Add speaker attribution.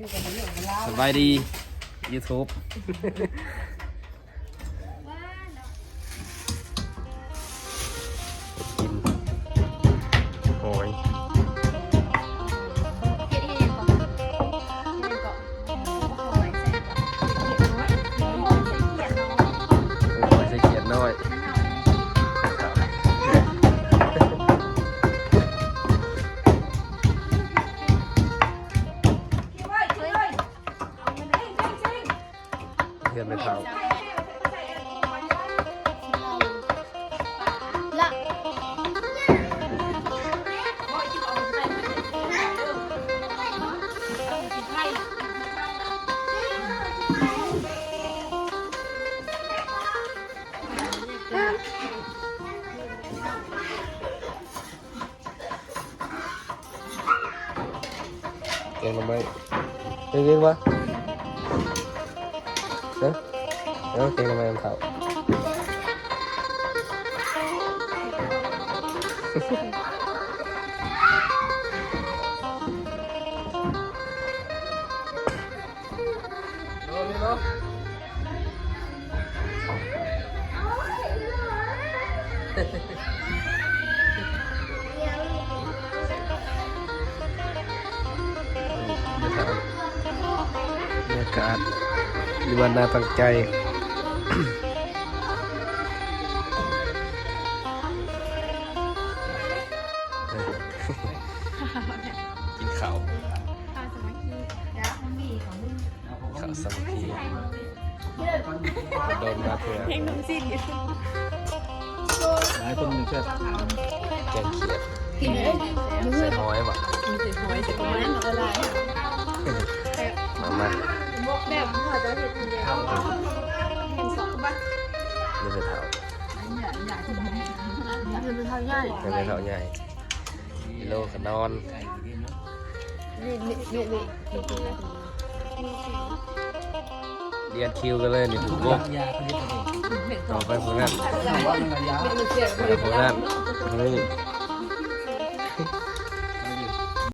Speaker 1: สบายดี YouTube กินโอ้ยใส่เกียดน้อยเพื่อนไปเท่าเก่งทำไมเก่งวะเนาะแล้วเก่งทำไมมันเท่าบรรยากาศดีวันน่าตั้งใจกินข้าวข้าวสามัคคีโดนมาเพื่อ
Speaker 2: เพลงน้ำจิ้ม
Speaker 1: หลายคนมีเพื่อนแกงเขียด
Speaker 2: กินเลย
Speaker 1: ใส่หอยบ่
Speaker 2: มีเศษหอยเศษประมาณละลาย
Speaker 1: มามา
Speaker 2: แบบหัวจะเห็ดเดียวเป็นสองบ้าน
Speaker 1: นี่เป็นเท่า
Speaker 2: มันเป็นทางง่าย
Speaker 1: นี่เป็นเท่าใหญ่กิโลขนอน
Speaker 2: นี่
Speaker 1: เรียนคิวกันเลยนี่ถูกลบต่อไปพวกนั้นพวกนั้นนี่